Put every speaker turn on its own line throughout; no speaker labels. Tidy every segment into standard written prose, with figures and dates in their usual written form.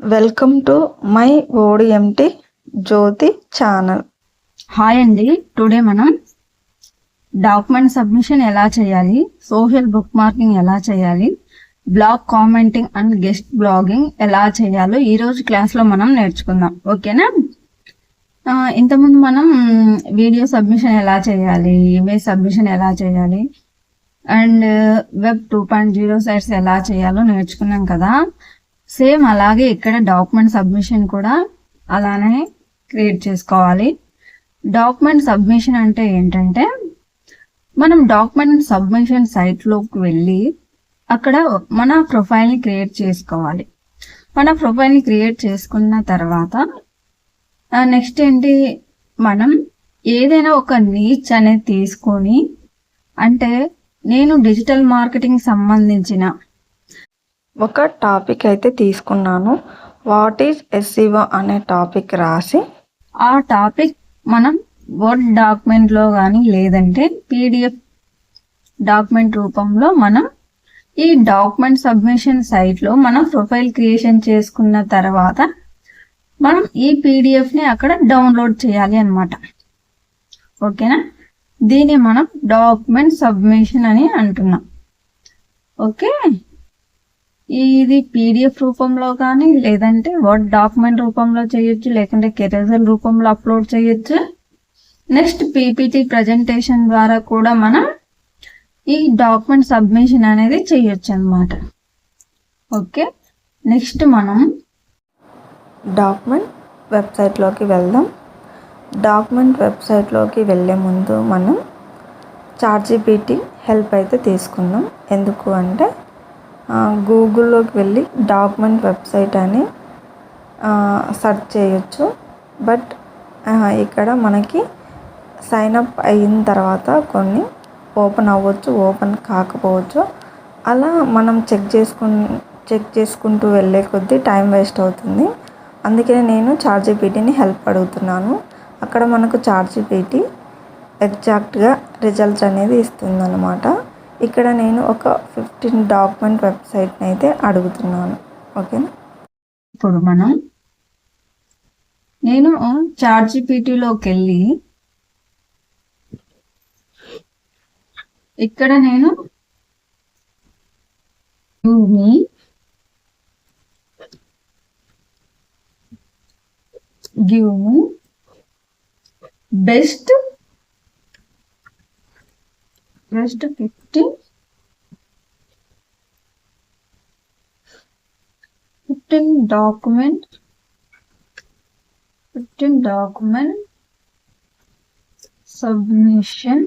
Welcome to my ODMT Jyothi channel.
Hi అండి. Today మనం document submission ఎలా చేయాలి, సోషల్ బుక్ మార్కింగ్ ఎలా చేయాలి, blog commenting and guest blogging ఎలా చేయాలో ఈరోజు క్లాస్లో మనం నేర్చుకుందాం. ఓకేనా? ఇంతకుముందు మనం వీడియో సబ్మిషన్ ఎలా చేయాలి, ఇమేజ్ సబ్మిషన్ ఎలా చేయాలి అండ్ వెబ్ 2.0 సైట్స్ ఎలా చేయాలో నేర్చుకున్నాం కదా. సేమ్ అలాగే ఇక్కడ డాక్యుమెంట్ సబ్మిషన్ కూడా అలానే క్రియేట్ చేసుకోవాలి. డాక్యుమెంట్ సబ్మిషన్ అంటే ఏంటంటే, మనం డాక్యుమెంట్ సబ్మిషన్ సైట్లోకి వెళ్ళి అక్కడ మన ప్రొఫైల్ని క్రియేట్ చేసుకోవాలి. మన ప్రొఫైల్ని క్రియేట్ చేసుకున్న తర్వాత నెక్స్ట్ ఏంటి, మనం ఏదైనా ఒక నీచ్ అనేది తీసుకొని, అంటే నేను డిజిటల్ మార్కెటింగ్ సంబంధించిన
ఒక టాపిక్ అయితే తీసుకున్నాను. వాట్ ఈజ్ ఎస్ఈఓ అనే టాపిక్ రాసి
ఆ టాపిక్ మనం వర్డ్ డాక్యుమెంట్లో కానీ లేదంటే పీడిఎఫ్ డాక్యుమెంట్ రూపంలో మనం ఈ డాక్యుమెంట్ సబ్మిషన్ సైట్లో మనం ప్రొఫైల్ క్రియేషన్ చేసుకున్న తర్వాత మనం ఈ పీడిఎఫ్ని అక్కడ డౌన్లోడ్ చేయాలి అన్నమాట. ఓకేనా? దీన్ని మనం డాక్యుమెంట్ సబ్మిషన్ అని అంటున్నాం. ఓకే, ఇది పీడిఎఫ్ రూపంలో కానీ లేదంటే వర్డ్ డాక్యుమెంట్ రూపంలో చేయొచ్చు, లేకుంటే కెరెజల్ రూపంలో అప్లోడ్ చేయొచ్చు. నెక్స్ట్ పీపీటీ ప్రజెంటేషన్ ద్వారా కూడా మనం ఈ డాక్యుమెంట్ సబ్మిషన్ అనేది చేయొచ్చు అన్నమాట. ఓకే, నెక్స్ట్ మనం
డాక్యుమెంట్ వెబ్సైట్లోకి వెళ్దాం. డాక్యుమెంట్ వెబ్సైట్లోకి వెళ్ళే ముందు మనం చాట్‌జీపీటీ హెల్ప్ అయితే తీసుకుందాం. ఎందుకు అంటే గూగుల్లోకి వెళ్ళి డాక్యుమెంట్ వెబ్సైట్ అని సెర్చ్ చేయొచ్చు. బట్ ఇక్కడ మనకి సైన్ అప్ అయిన తర్వాత కొన్ని ఓపెన్ అవ్వచ్చు, ఓపెన్ కాకపోవచ్చు. అలా మనం చెక్ చేసుకుంటూ వెళ్ళే కొద్దీ టైం వేస్ట్ అవుతుంది. అందుకనే నేను చాట్‌జీపీటీని హెల్ప్ అడుగుతున్నాను. అక్కడ మనకు చాట్‌జీపీటీ ఎగ్జాక్ట్గా రిజల్ట్స్ అనేది ఇస్తుంది అన్నమాట. ఇక్కడ నేను ఒక 15 డాక్యుమెంట్ వెబ్సైట్ని అయితే అడుగుతున్నాను. ఓకేనా?
ఇప్పుడు నేను చాట్‌జీపీటీలోకి వెళ్ళి ఇక్కడ నేను give me best 15 document submission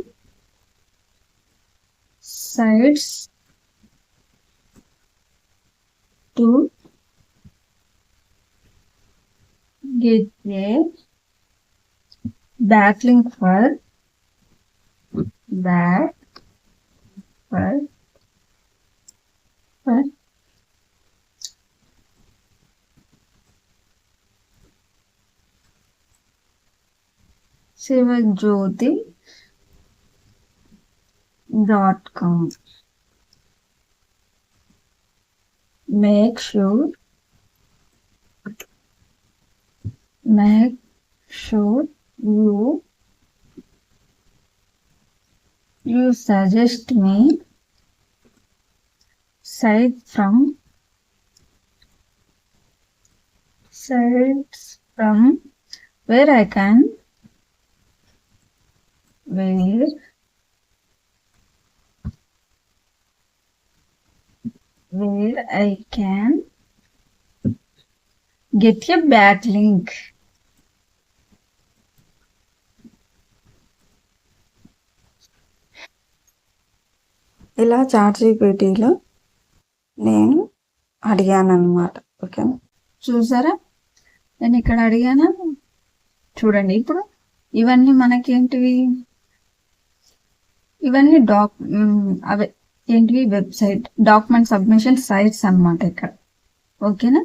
sites to get a backlink for shivajyoti.com. Make sure you suggest me sites from where I can get a backlink.
ఇలా చాట్‌జీపీటీలో నేను అడిగాను అన్నమాట. ఓకే,
చూసారా? నేను ఇక్కడ అడిగాను. చూడండి, ఇప్పుడు ఇవన్నీ మనకేంటివి, ఇవన్నీ అవే ఏంటివి, వెబ్సైట్ డాక్యుమెంట్ సబ్మిషన్ సైట్స్ అన్నమాట ఇక్కడ. ఓకేనా?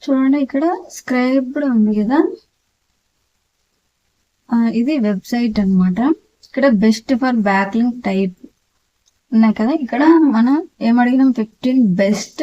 చూడండి, ఇక్కడ స్క్రైబ్డ్ ఉంది కదా, ఇది వెబ్సైట్ అన్నమాట. ఇక్కడ బెస్ట్ ఫర్ బ్యాక్లింక్ టైప్ ఉన్నాయి కదా. ఇక్కడ మనం ఏమడిగినాం, 15 బెస్ట్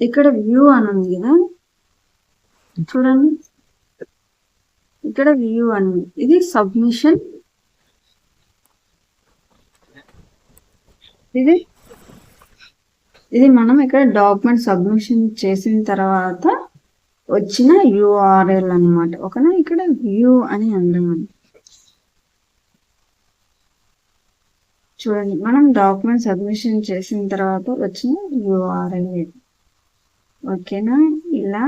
ఇక్కడ వ్యూ అని ఉంది కదా, చూడండి ఇక్కడ వ్యూ అని ఉంది. ఇది సబ్మిషన్, ఇది మనం ఇక్కడ డాక్యుమెంట్ సబ్మిషన్ చేసిన తర్వాత వచ్చిన యూఆర్ఎల్ అన్నమాట. ఓకేనా, ఇక్కడ వ్యూ అని అందమండి. చూడండి, మనం డాక్యుమెంట్ సబ్మిషన్ చేసిన తర్వాత వచ్చిన యూఆర్ఎల్. ఓకేనా, ఇలా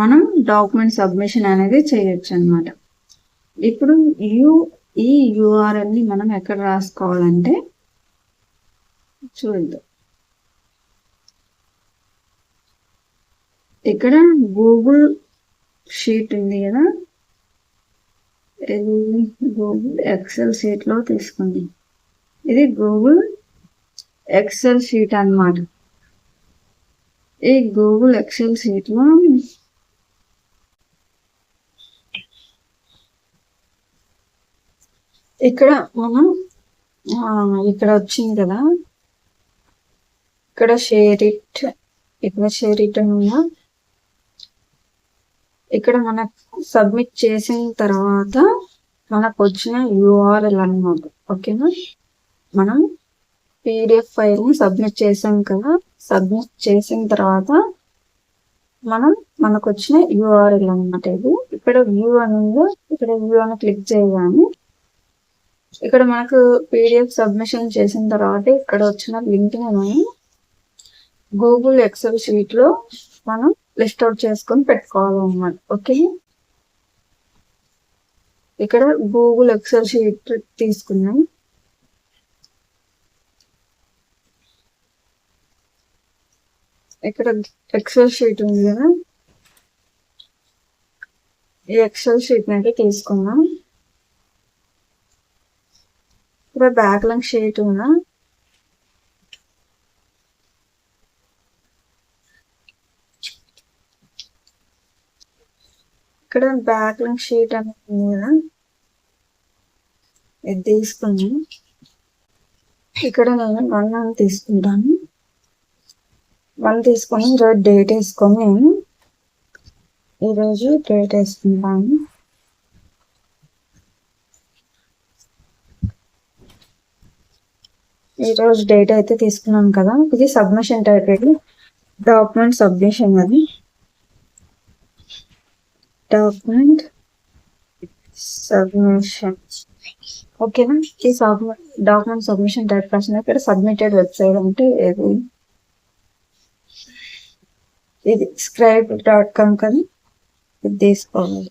మనం డాక్యుమెంట్ సబ్మిషన్ అనేది చేయొచ్చు అనమాట. ఇప్పుడు ఈ యూఆర్ఎల్ ని మనం ఎక్కడ రాసుకోవాలంటే చూద్దాం. ఇక్కడ గూగుల్ షీట్ ఉంది కదా, ఇది గూగుల్ ఎక్సెల్ షీట్ లో తీసుకుంది. ఇది గూగుల్ ఎక్సెల్ షీట్ అన్నమాట. ఈ గూగుల్ ఎక్సెల్ షీట్ లో ఇక్కడ మనం ఇక్కడ వచ్చింది కదా, ఇక్కడ షేర్ ఇట్, ఇక్కడ షేర్ ఇట్ అన్నా, ఇక్కడ మనకు సబ్మిట్ చేసిన తర్వాత మనకు వచ్చిన యూఆర్ఎల్ అన్నమాట. ఓకేనా, మనం పీడిఎఫ్ ఫైల్ని సబ్మిట్ చేసాం కదా, సబ్మిట్ చేసిన తర్వాత మనకు వచ్చిన యూఆర్ఎల్ అన్నమాట. ఇది ఇక్కడ వ్యూ అని ఉందో, ఇక్కడ వ్యూ అని క్లిక్ చేయగానే ఇక్కడ మనకు పీడిఎఫ్ సబ్మిషన్ చేసిన తర్వాత ఇక్కడ వచ్చిన లింక్ ని మనం గూగుల్ ఎక్సెల్ షీట్ లో మనం లిస్ట్ అవుట్ చేసుకొని పెట్టుకోవాలన్నమాట. ఓకే, ఇక్కడ గూగుల్ ఎక్సెల్ షీట్ తీసుకున్నాం. ఇక్కడ ఎక్సెల్ షీట్ ఉంది కదా, ఈ ఎక్సెల్ షీట్ అయితే తీసుకున్నాం. ఇక్కడ బ్యాక్ లింక్ షీట్ ఉందా, ఇక్కడ బ్యాక్ లింక్ షీట్ అనేది కదా, ఇది తీసుకుని ఇక్కడ నేను 1 అని తీసుకుంటాను. 1 తీసుకొని ఈరోజు డేట్ వేసుకొని ఈరోజు డేట్ వేసుకుంటాను. ఈరోజు డేట్ అయితే తీసుకున్నాను కదా, ఇది సబ్మిషన్ టైప్, డాక్యుమెంట్ సబ్మిషన్, అది డాక్యుమెంట్ సబ్మిషన్. ఓకేనా, ఈ డాక్యుమెంట్ సబ్మిషన్ టైప్ కోసం ఇక్కడ సబ్మిటెడ్ వెబ్సైట్ అంటే ఇది scribe.com కదా, ఇది తీసుకోవాలి.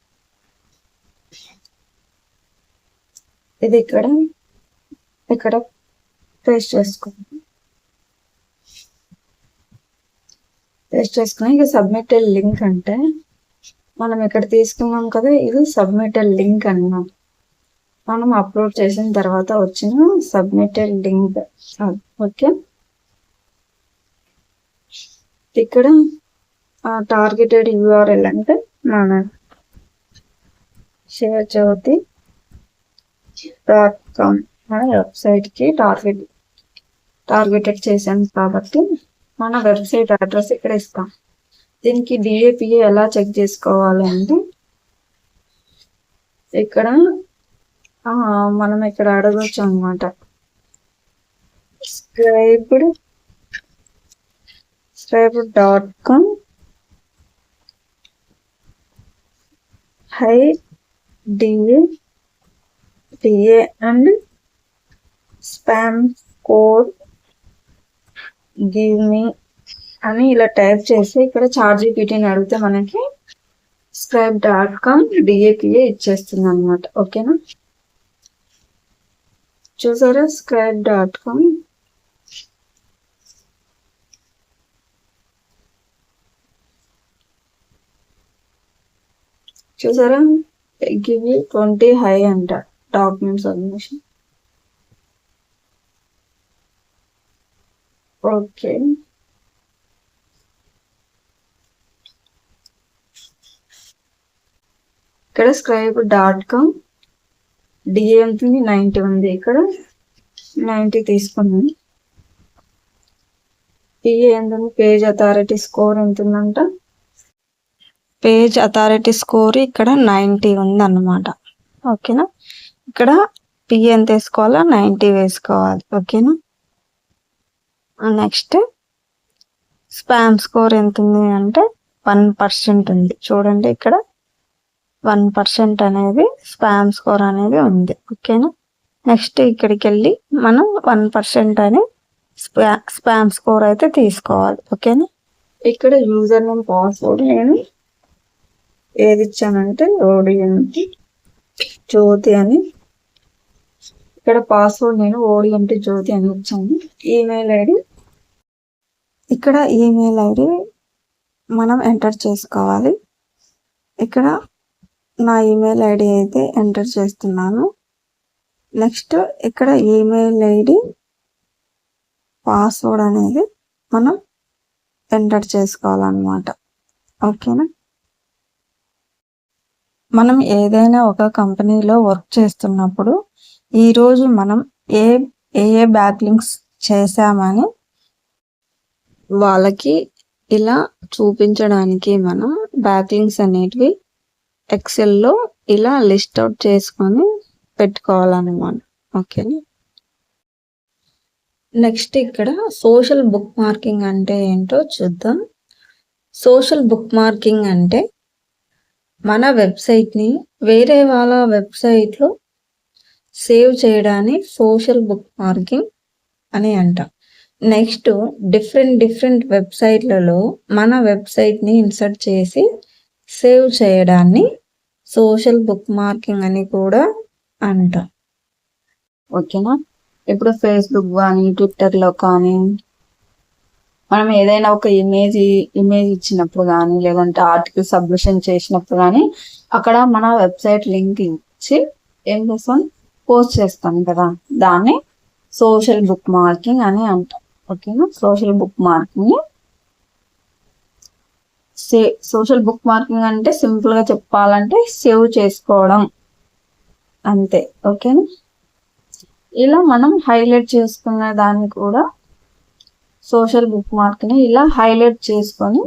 ఇది ఇక్కడ పేస్ట్ చేసుకుని ఇక సబ్మిటెడ్ లింక్ అంటే మనం ఇక్కడ తీసుకున్నాం కదా, ఇది సబ్మిటెడ్ లింక్ అన్నమాట. మనం అప్లోడ్ చేసిన తర్వాత వచ్చిన సబ్మిటెడ్ లింక్. ఓకే, ఇక్కడ టార్గెటెడ్ యూఆర్ఎల్ అంటే మన shirjyoti.com మన వెబ్సైట్ కి టార్గెటెడ్ చేసాం కాబట్టి మన వెబ్సైట్ అడ్రస్ ఇక్కడ ఇస్తాం. దీనికి డిఏపిఏ ఎలా చెక్ చేసుకోవాలి అంటే ఇక్కడ మనం ఇక్కడ అడగొచ్చు అనమాట. scribe.com DA and spam code give me అని ఇలా టైప్ చేసి ఇక్కడ ChatGPTని అడిగితే మనకి scribe.com DAPA ఇచ్చేస్తుంది అనమాట. ఓకేనా, చూసారా scribe.com. చూసారా, గివ్ 20 హై అంట డాక్యుమెంట్ సబ్మిషన్. ఓకే, ఇక్కడ scribe.com డిఏ ఉంటుంది 90 ఉంది, ఇక్కడ 90 తీసుకున్నాను. పిఏ ఏంటంటే పేజ్ అథారిటీ స్కోర్ ఎంత ఉందంట?
పేజ్ అథారిటీ స్కోర్ ఇక్కడ 90 ఉందన్నమాట. ఓకేనా, ఇక్కడ పిఏ ఎంత వేసుకోవాలా, 90 వేసుకోవాలి. ఓకేనా, నెక్స్ట్ స్పామ్ స్కోర్ ఎంత ఉంది అంటే 1% ఉంది. చూడండి ఇక్కడ 1% అనేది స్పామ్ స్కోర్ అనేది ఉంది. ఓకేనా, నెక్స్ట్ ఇక్కడికి వెళ్ళి మనం 1% అని స్పామ్ స్కోర్ అయితే తీసుకోవాలి. ఓకేనా,
ఇక్కడ యూజర్ నేమ్ పాస్వర్డ్ నేను ఏది ఇచ్చానంటే ఓడిఎంటి జ్యోతి అని, ఇక్కడ పాస్వర్డ్ నేను ఓడిఎంటి జ్యోతి అని ఇచ్చాను. ఈమెయిల్ ఐడి,
ఇక్కడ ఈమెయిల్ ఐడి మనం ఎంటర్ చేసుకోవాలి. ఇక్కడ నా ఈమెయిల్ ఐడి అయితే ఎంటర్ చేస్తున్నాను. నెక్స్ట్ ఇక్కడ ఈమెయిల్ ఐడి పాస్వర్డ్ అనేది మనం ఎంటర్ చేసుకోవాలన్నమాట. ఓకేనా, మనం ఏదైనా ఒక కంపెనీలో వర్క్ చేస్తున్నప్పుడు ఈరోజు మనం ఏ ఏ బ్యాక్ లింక్స్ చేసామని వాళ్ళకి ఇలా చూపించడానికి మనం బ్యాక్ లింక్స్ అనేటివి ఎక్సెల్లో ఇలా లిస్ట్ అవుట్ చేసుకొని పెట్టుకోవాలన్నమాట. ఓకేనా, నెక్స్ట్ ఇక్కడ సోషల్ బుక్ మార్కింగ్ అంటే ఏంటో చూద్దాం. సోషల్ బుక్ మార్కింగ్ అంటే మన వెబ్సైట్ని వేరే వాళ్ళ వెబ్సైట్లో సేవ్ చేయడాన్ని సోషల్ బుక్ మార్కింగ్ అని అంటాం. నెక్స్ట్ డిఫరెంట్ వెబ్సైట్లలో మన వెబ్సైట్ని ఇన్సర్ట్ చేసి సేవ్ చేయడాన్ని సోషల్ బుక్ మార్కింగ్ అని కూడా అంటాం.
ఓకేనా, ఇప్పుడు ఫేస్బుక్ కానీ ట్విట్టర్లో కానీ మనం ఏదైనా ఒక ఇమేజ్ ఇచ్చినప్పుడు కానీ లేదంటే ఆర్టికల్ సబ్మిషన్ చేసినప్పుడు కానీ అక్కడ మన వెబ్సైట్ లింక్ ఇచ్చి ఏం చేస్తాం, పోస్ట్ చేస్తాం కదా, దాన్ని సోషల్ బుక్ మార్కింగ్ అని అంటాం. ఓకేనా, social book marking social book marking అంటే సింపుల్ గా చెప్పాలంటే సేవ్ చేసుకోవడం అంతే. ఓకేనా, ఇలా మనం హైలైట్ చేసుకున్న దాన్ని కూడా సోషల్ బుక్ మార్క్ని ఇలా హైలైట్ చేసుకొని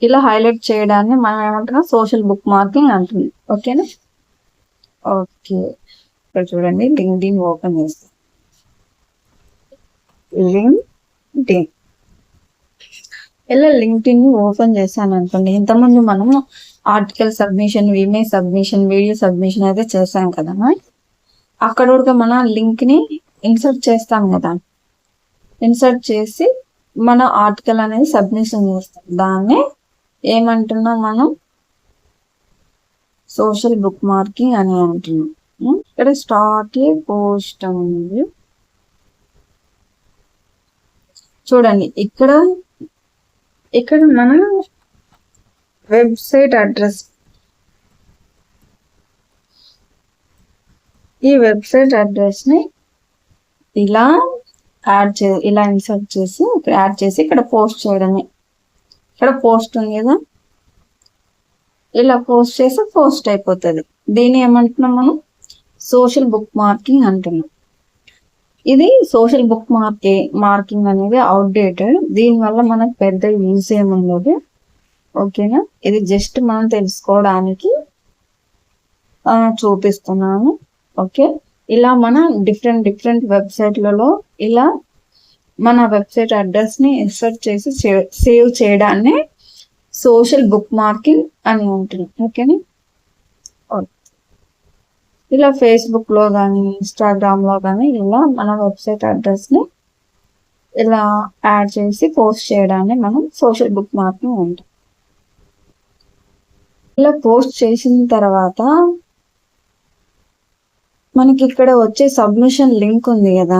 ఇలా హైలైట్ చేయడాన్ని మనం ఏమంటున్నాం, సోషల్ బుక్ మార్కింగ్ అంటుంది. ఓకేనా, ఓకే, ఇక్కడ చూడండి లింక్డ్ఇన్ ఓపెన్ చేస్తాం. లింక్డ్ఇన్ ఇలా లింక్డ్ఇన్ ఓపెన్ చేశాను అనుకోండి, ఇంతకుముందు మనము article submission, image submission, video submission అయితే చేసాం కదా, అక్కడ కూడా మన లింక్ ని ఇన్సర్ట్ చేస్తాం కదా, ఇన్సర్ట్ చేసి మన ఆర్టికల్ అనేది సబ్మిషన్ చేస్తాం. దాన్ని ఏమంటున్నాం మనం, సోషల్ బుక్ మార్కింగ్ అని అంటున్నాం. ఇక్కడ స్టార్ట్ ఏ పోస్ట్ అనేది చూడండి, ఇక్కడ మన వెబ్సైట్ అడ్రస్, ఈ వెబ్సైట్ అడ్రస్ ని ఇలా ఇలా ఇన్సర్ట్ చేసి ఇక్కడ యాడ్ చేసి ఇక్కడ పోస్ట్ చేయడమే. ఇక్కడ పోస్ట్ ఉంది కదా, ఇలా పోస్ట్ చేసి పోస్ట్ అయిపోతుంది. దీన్ని ఏమంటున్నాం మనం, సోషల్ బుక్ మార్కింగ్ అంటున్నాం. ఇది సోషల్ బుక్ మార్కింగ్ అనేది అవుట్డేటెడ్, దీనివల్ల మనకు పెద్ద యూజ్ ఏముండదు. ఓకేనా, ఇది జస్ట్ మనం తెలుసుకోవడానికి చూపిస్తున్నాను. ఓకే, ఇలా మన డిఫరెంట్ వెబ్సైట్లలో ఇలా మన వెబ్సైట్ అడ్రస్ ని ఇన్సర్ట్ చేసి సేవ్ చేయడాన్ని సోషల్ బుక్ మార్కింగ్ అని ఉంటుంది. ఓకేనా, ఇలా ఫేస్బుక్ లో కానీ ఇన్స్టాగ్రామ్ లో కానీ ఇలా మన వెబ్సైట్ అడ్రస్ ని ఇలా యాడ్ చేసి పోస్ట్ చేయడాన్ని మనం సోషల్ బుక్ మార్కింగ్ అంటాం. ఇలా పోస్ట్ చేసిన తర్వాత మనకి ఇక్కడ వచ్చే సబ్మిషన్ లింక్ ఉంది కదా,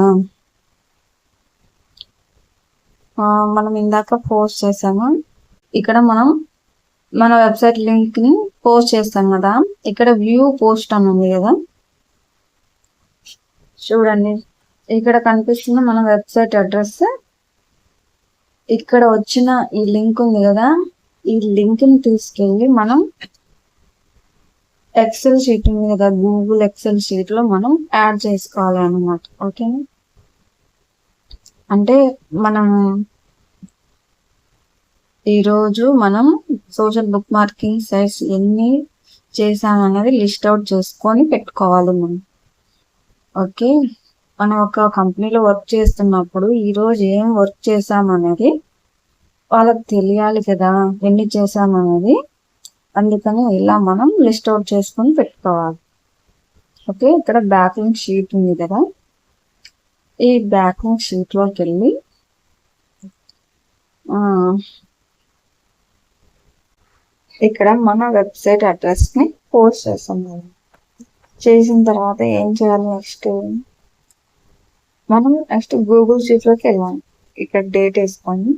మనం ఇందాక పోస్ట్ చేసాము, ఇక్కడ మనం మన వెబ్సైట్ లింక్ ని పోస్ట్ చేస్తాం కదా, ఇక్కడ వ్యూ పోస్ట్ అని ఉంది కదా, చూడండి ఇక్కడ కనిపిస్తున్న మన వెబ్సైట్ అడ్రస్. ఇక్కడ వచ్చిన ఈ లింక్ ఉంది కదా, ఈ లింక్ ని తీసుకెళ్ళి మనం ఎక్సెల్ షీట్ ఉంది కదా, గూగుల్ ఎక్సెల్ షీట్ లో మనం యాడ్ చేసుకోవాలి అన్నమాట. ఓకేనా, అంటే మనం ఈరోజు మనం సోషల్ బుక్ మార్కింగ్ సైట్స్ ఎన్ని చేసామనేది లిస్ట్ అవుట్ చేసుకొని పెట్టుకోవాలి మనం. ఓకే, మనం ఒక కంపెనీలో వర్క్ చేస్తున్నప్పుడు ఈరోజు ఏం వర్క్ చేసామనేది వాళ్ళకి తెలియాలి కదా, ఎన్ని చేసామనేది. అందుకని ఇలా మనం లిస్ట్ అవుట్ చేసుకొని పెట్టుకోవాలి. ఓకే, ఇక్కడ బ్యాక్లింక్ షీట్ ఉంది కదా, ఈ బ్యాక్లింక్ షీట్లోకి వెళ్ళి ఇక్కడ మన వెబ్సైట్ అడ్రస్ని పోస్ట్ చేస్తాం. చేసిన తర్వాత ఏం చేయాలి మనం నెక్స్ట్ గూగుల్ షీట్లోకి వెళ్ళాలి. ఇక్కడ డేట్ వేసుకొని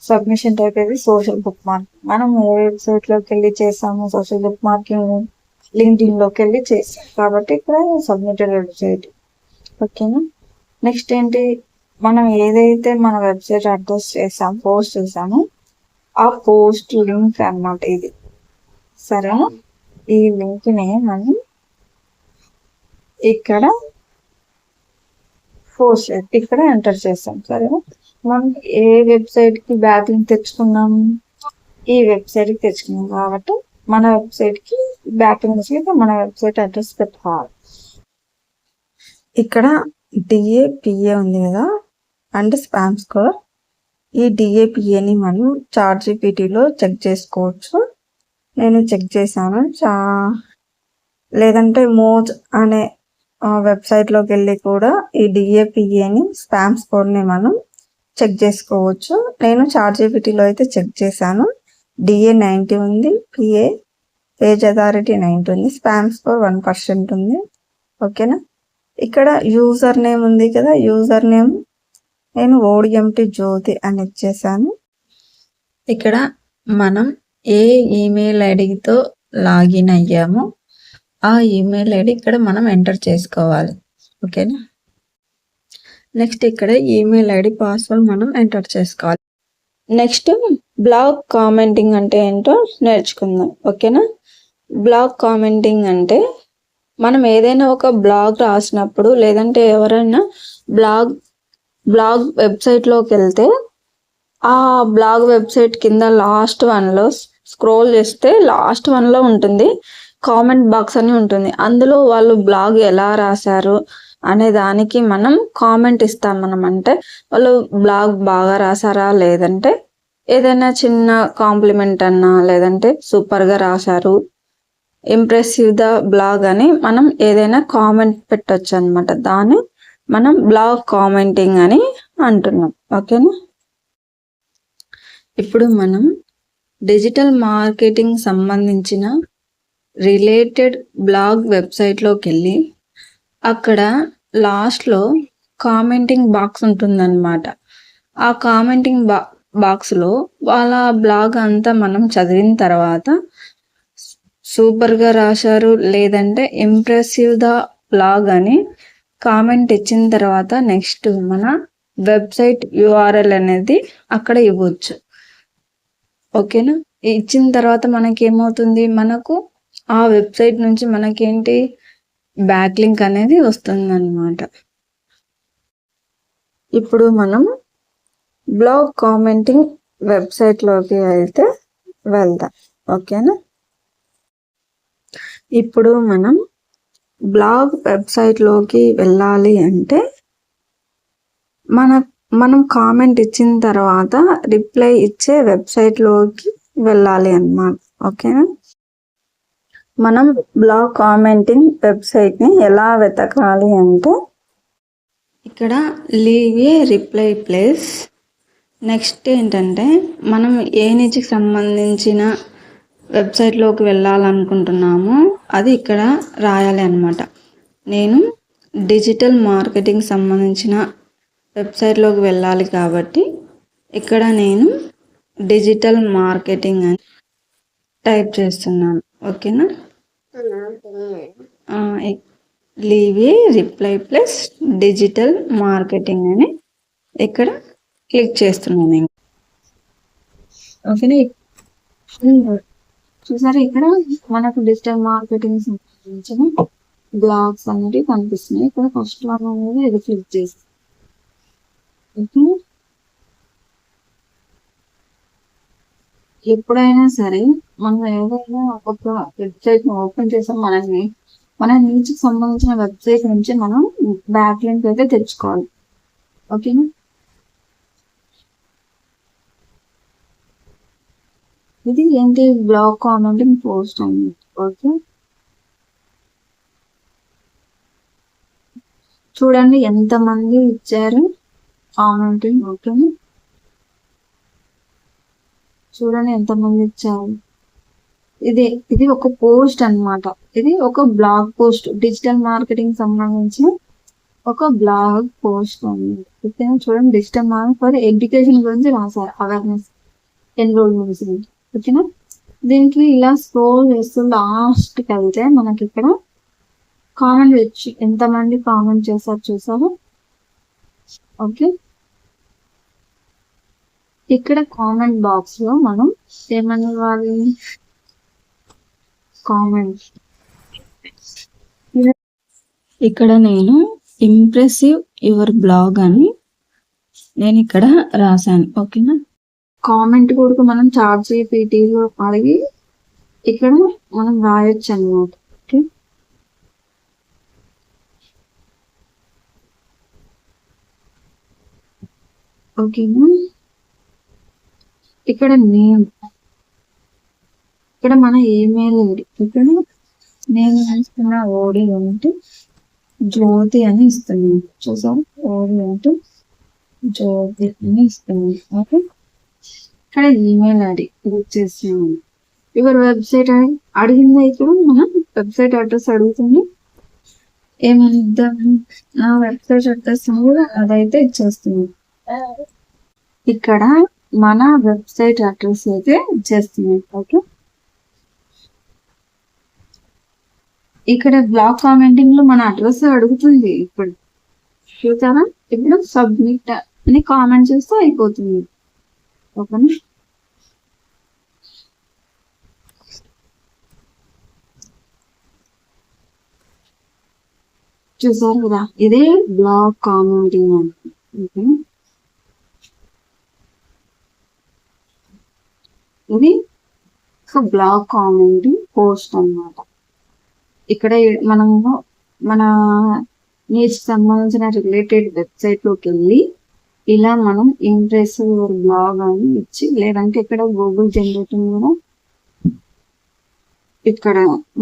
సబ్మిషన్ టైప్ అయితే సోషల్ బుక్ మార్కింగ్. మనం ఏ వెబ్సైట్లోకి వెళ్ళి చేసాము సోషల్ బుక్ మార్కింగ్, లింక్డ్ఇన్లోకి వెళ్ళి చేసాం కాబట్టి ఇక్కడ సబ్మిటెడ్ వెబ్సైట్. ఓకేనా, నెక్స్ట్ ఏంటి, మనం ఏదైతే మన వెబ్సైట్ అడ్రస్ పోస్ట్ చేసామో ఆ పోస్ట్ లింక్ అన్నమాట ఇది. సరేనా, ఈ లింక్ని మనం ఇక్కడ పోస్ట్ ఇక్కడ ఎంటర్ చేస్తాం. సరేనా, మనం ఏ వెబ్సైట్కి బ్యాక్ లింక్ తెచ్చుకున్నాం, ఈ వెబ్సైట్కి తెచ్చుకున్నాం కాబట్టి మన వెబ్సైట్కి బ్యాక్ లింక్ మన వెబ్సైట్ అడ్రస్ పెట్టుకోవాలి. ఇక్కడ డిఏపిఏ ఉంది కదా అండ్ స్పామ్ స్కోర్. ఈ డిఏపిఏని మనం చాట్‌జిపిటిలో చెక్ చేసుకోవచ్చు. నేను చెక్ చేశాను. లేదంటే మోజ్ అనే వెబ్సైట్లోకి వెళ్ళి కూడా ఈ డిఏపిఏని స్పామ్ స్కోర్ని మనం చెక్ చేసుకోవచ్చు. నేను చాట్‌జిపిటిలో అయితే చెక్ చేశాను. డిఏ 90 ఉంది, పిఏ పేజ్ అథారిటీ 90 ఉంది, స్పామ్ స్కోర్ 1% ఉంది. ఓకేనా, ఇక్కడ యూజర్ నేమ్ ఉంది కదా, యూజర్ నేమ్ నేను ఓడిఎంటి జ్యోతి అని ఇచ్చేసాను. ఇక్కడ మనం ఏ ఈమెయిల్ ఐడితో లాగిన్ అయ్యామో ఆ ఈమెయిల్ ఐడి ఇక్కడ మనం ఎంటర్ చేసుకోవాలి. ఓకేనా, నెక్స్ట్ ఇక్కడ ఈమెయిల్ ఐడి పాస్వర్డ్ మనం ఎంటర్ చేసుకోవాలి. నెక్స్ట్ బ్లాగ్ కామెంటింగ్ అంటే ఏంటో నేర్చుకుందాం. ఓకేనా, బ్లాగ్ కామెంటింగ్ అంటే మనం ఏదైనా ఒక బ్లాగ్ రాసినప్పుడు లేదంటే ఎవరైనా బ్లాగ్ వెబ్సైట్లోకి వెళ్తే ఆ బ్లాగ్ వెబ్సైట్ కింద లాస్ట్ వన్లో స్క్రోల్ చేస్తే లాస్ట్ వన్లో ఉంటుంది కామెంట్ బాక్స్ అని ఉంటుంది. అందులో వాళ్ళు బ్లాగ్ ఎలా రాశారు అనే దానికి మనం కామెంట్ ఇస్తాం. మనం అంటే వాళ్ళు బ్లాగ్ బాగా రాశారా, లేదంటే ఏదైనా చిన్న కాంప్లిమెంట్ అన్నా, లేదంటే సూపర్గా రాశారు, ఇంప్రెసివ్ ద బ్లాగ్ అని మనం ఏదైనా కామెంట్ పెట్టొచ్చు అనమాట. దాన్ని మనం బ్లాగ్ కామెంటింగ్ అని అంటున్నాం. ఓకేనా, ఇప్పుడు మనం డిజిటల్ మార్కెటింగ్ సంబంధించిన రిలేటెడ్ బ్లాగ్ వెబ్సైట్లోకి వెళ్ళి అక్కడ లాస్ట్లో కామెంటింగ్ బాక్స్ ఉంటుందన్నమాట. ఆ కామెంటింగ్ బాక్స్లో వాళ్ళ బ్లాగ్ అంతా మనం చదివిన తర్వాత సూపర్గా రాశారు, లేదంటే ఇంప్రెసివ్ ద బ్లాగ్ అని కామెంట్ ఇచ్చిన తర్వాత నెక్స్ట్ మన వెబ్సైట్ యూఆర్ఎల్ అనేది అక్కడ ఇవ్వచ్చు. ఓకేనా, ఇచ్చిన తర్వాత మనకి ఏమవుతుంది, మనకు ఆ వెబ్సైట్ నుంచి మనకేంటి బ్యాక్ లింక్ అనేది వస్తుంది అన్నమాట. ఇప్పుడు మనం బ్లాగ్ కామెంటింగ్ వెబ్సైట్లోకి అయితే వెళ్దాం. ఓకేనా, ఇప్పుడు మనం బ్లాగ్ వెబ్సైట్లోకి వెళ్ళాలి అంటే మనం కామెంట్ ఇచ్చిన తర్వాత రిప్లై ఇచ్చే వెబ్సైట్లోకి వెళ్ళాలి అన్నమాట. ఓకేనా, మనం బ్లాగ్ కామెంటింగ్ వెబ్సైట్ని ఎలా వెతకాలి అంటే ఇక్కడ leave a reply place. Next ఏంటంటే మనం ఏ నిచికి సంబంధించిన వెబ్సైట్లోకి వెళ్ళాలనుకుంటున్నామో అది ఇక్కడ రాయాలి అన్నమాట. నేను డిజిటల్ మార్కెటింగ్ సంబంధించిన వెబ్సైట్లోకి వెళ్ళాలి కాబట్టి ఇక్కడ నేను డిజిటల్ మార్కెటింగ్ అని టైప్ చేస్తున్నాను. ఓకేనా, leave a reply plus digital marketing అని ఇక్కడ క్లిక్ చేస్తున్నాను. ఓకేనా, చూసారా ఇక్కడ మనకు డిజిటల్ మార్కెటింగ్ సంబంధించిన బ్లాగ్స్ అనేవి కనిపిస్తున్నాయి. ఇక్కడ ఫస్ట్ వన్ అనేది ఇది క్లిక్ చేస్తాం. ఓకే, ఎప్పుడైనా సరే మనం ఏదైనా ఒక వెబ్సైట్ ఓపెన్ చేసాం, మన నీడ్స్ సంబంధించిన వెబ్సైట్ నుంచి మనం బ్యాక్ లింక్ అయితే తెచ్చుకోవాలి. ఓకేనా? ఇది ఏంటి, బ్లాగ్ కామెంటింగ్ పోస్ట్ అన్నమాట. ఓకే, చూడండి ఎంతమంది ఇచ్చారు కామెంటింగ్. ఓకేనా, చూడండి ఎంతమంది ఇచ్చారు. ఇది ఒక పోస్ట్ అన్నమాట. ఇది ఒక బ్లాగ్ పోస్ట్, డిజిటల్ మార్కెటింగ్ సంబంధించిన ఒక బ్లాగ్ పోస్ట్ అన్నమాట. ఓకేనా, చూడండి డిజిటల్ మార్కెటింగ్ ఫర్ ఎడ్యుకేషన్ గురించి రాశారు, అవేర్నెస్ ఎన్రోల్మెంట్స్ గురించి. ఓకేనా, దీనికి ఇలా స్క్రోల్ చేస్తూ లాస్ట్కి వెళ్తే మనకి ఇక్కడ కామెంట్ వచ్చి ఎంతమంది కామెంట్ చేశారు చూసారు. ఓకే, ఇక్కడ కామెంట్ బాక్స్ లో మనం ఏమని ఇవ్వాలి, కామెంట్. ఇక్కడ నేను ఇంప్రెసివ్ యువర్ బ్లాగ్ అని నేను ఇక్కడ రాశాను. ఓకేనా, కామెంట్ కూడా మనం ChatGPTలో అడిగి ఇక్కడ మనం రాయొచ్చు అన్నమాట. ఓకే, ఓకేనా, ఇక్కడ నేమ్, ఇక్కడ మన ఈమెయిల్ ఐడి, ఇక్కడ నేను ఇస్తున్న ఓడి అంటే జ్యోతి అని ఇస్తున్నాను. చూసారు, ఓడి అంటే జ్యోతి అని ఇస్తున్నాను. ఓకే, ఇక్కడ ఈమెయిల్ ఐడి ఇచ్చేసాను. యువర్ వెబ్సైట్ అడిగింది, ఇక్కడ మనం వెబ్సైట్ అడ్రస్ అడుగుతుంది. ఏమనిద్దాం, నా వెబ్సైట్ అడ్రస్ కూడా అదైతే ఇచ్చేస్తుంది. ఇక్కడ మన వెబ్సైట్ అడ్రస్ అయితే ఇచ్చేస్తుంది. ఓకే, ఇక్కడ బ్లాగ్ కామెంటింగ్ లో మన అడ్రస్ అడుగుతుంది. ఇప్పుడు చూసారా, ఇప్పుడు సబ్మిట్ అని కామెంట్ చేస్తే అయిపోతుంది. ఓకేనా, చూసారు కదా, ఇదే బ్లాగ్ కామెంటింగ్ అంటే. ఓకే, ఇది ఒక బ్లాగ్ కామెంటింగ్ పోస్ట్ అన్నమాట. ఇక్కడ మనము మన నీడ్స్ సంబంధించిన రిలేటెడ్ వెబ్సైట్ లోకి వెళ్ళి ఇలా మనం ఇంప్రెసివ్ బ్లాగ్ అని ఇచ్చి, లేదంటే ఇక్కడ గూగుల్ జనరేటింగ్ కూడా ఇక్కడ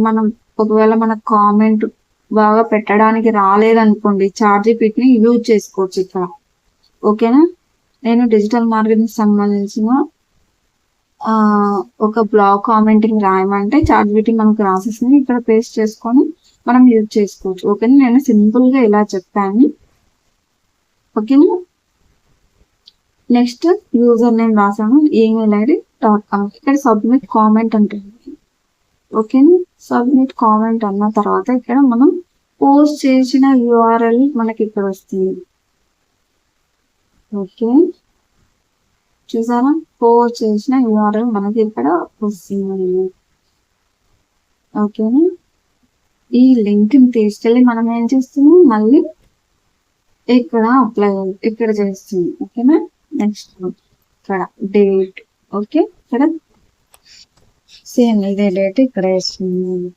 మనం ఒకవేళ మన కామెంట్ బాగా పెట్టడానికి రాలేదనుకోండి, ChatGPTని యూజ్ చేసుకోవచ్చు ఇక్కడ. ఓకేనా, నేను డిజిటల్ మార్కెటింగ్ సంబంధించిన ఒక బ్లాగ్ కామెంటింగ్ రాయమంటే ChatGPT మనకు రాసేసింది, ఇక్కడ పేస్ట్ చేసుకొని మనం యూజ్ చేసుకోవచ్చు. ఓకేనా, నేను సింపుల్ గా ఇలా చెప్పాను. ఓకేనా, నెక్స్ట్ యూజర్ నేమ్ రాసాను, ఈమెయిల్ ఐడి .com, ఇక్కడ సబ్మిట్ కామెంట్ అంటుంది. ఓకేనా, సబ్మిట్ కామెంట్ అన్న తర్వాత ఇక్కడ మనం పోస్ట్ చేసిన URL మనకి ఇక్కడ వస్తుంది. ఓకే, చూసారా, పోస్ట్ చేసిన URL మనకి ఇక్కడ వస్తుంది. ఓకేనా, ఈ లింక్ ని తీసుకెళ్ళి మనం ఏం చేస్తున్నాం, మళ్ళీ ఇక్కడ అప్లై ఇక్కడ చేస్తుంది. ఓకేనా, నెక్స్ట్ ఇక్కడ డేట్. ఓకే, ఇక్కడ సేమ్ ఇదే డేట్ ఇక్కడ వేస్తుంది,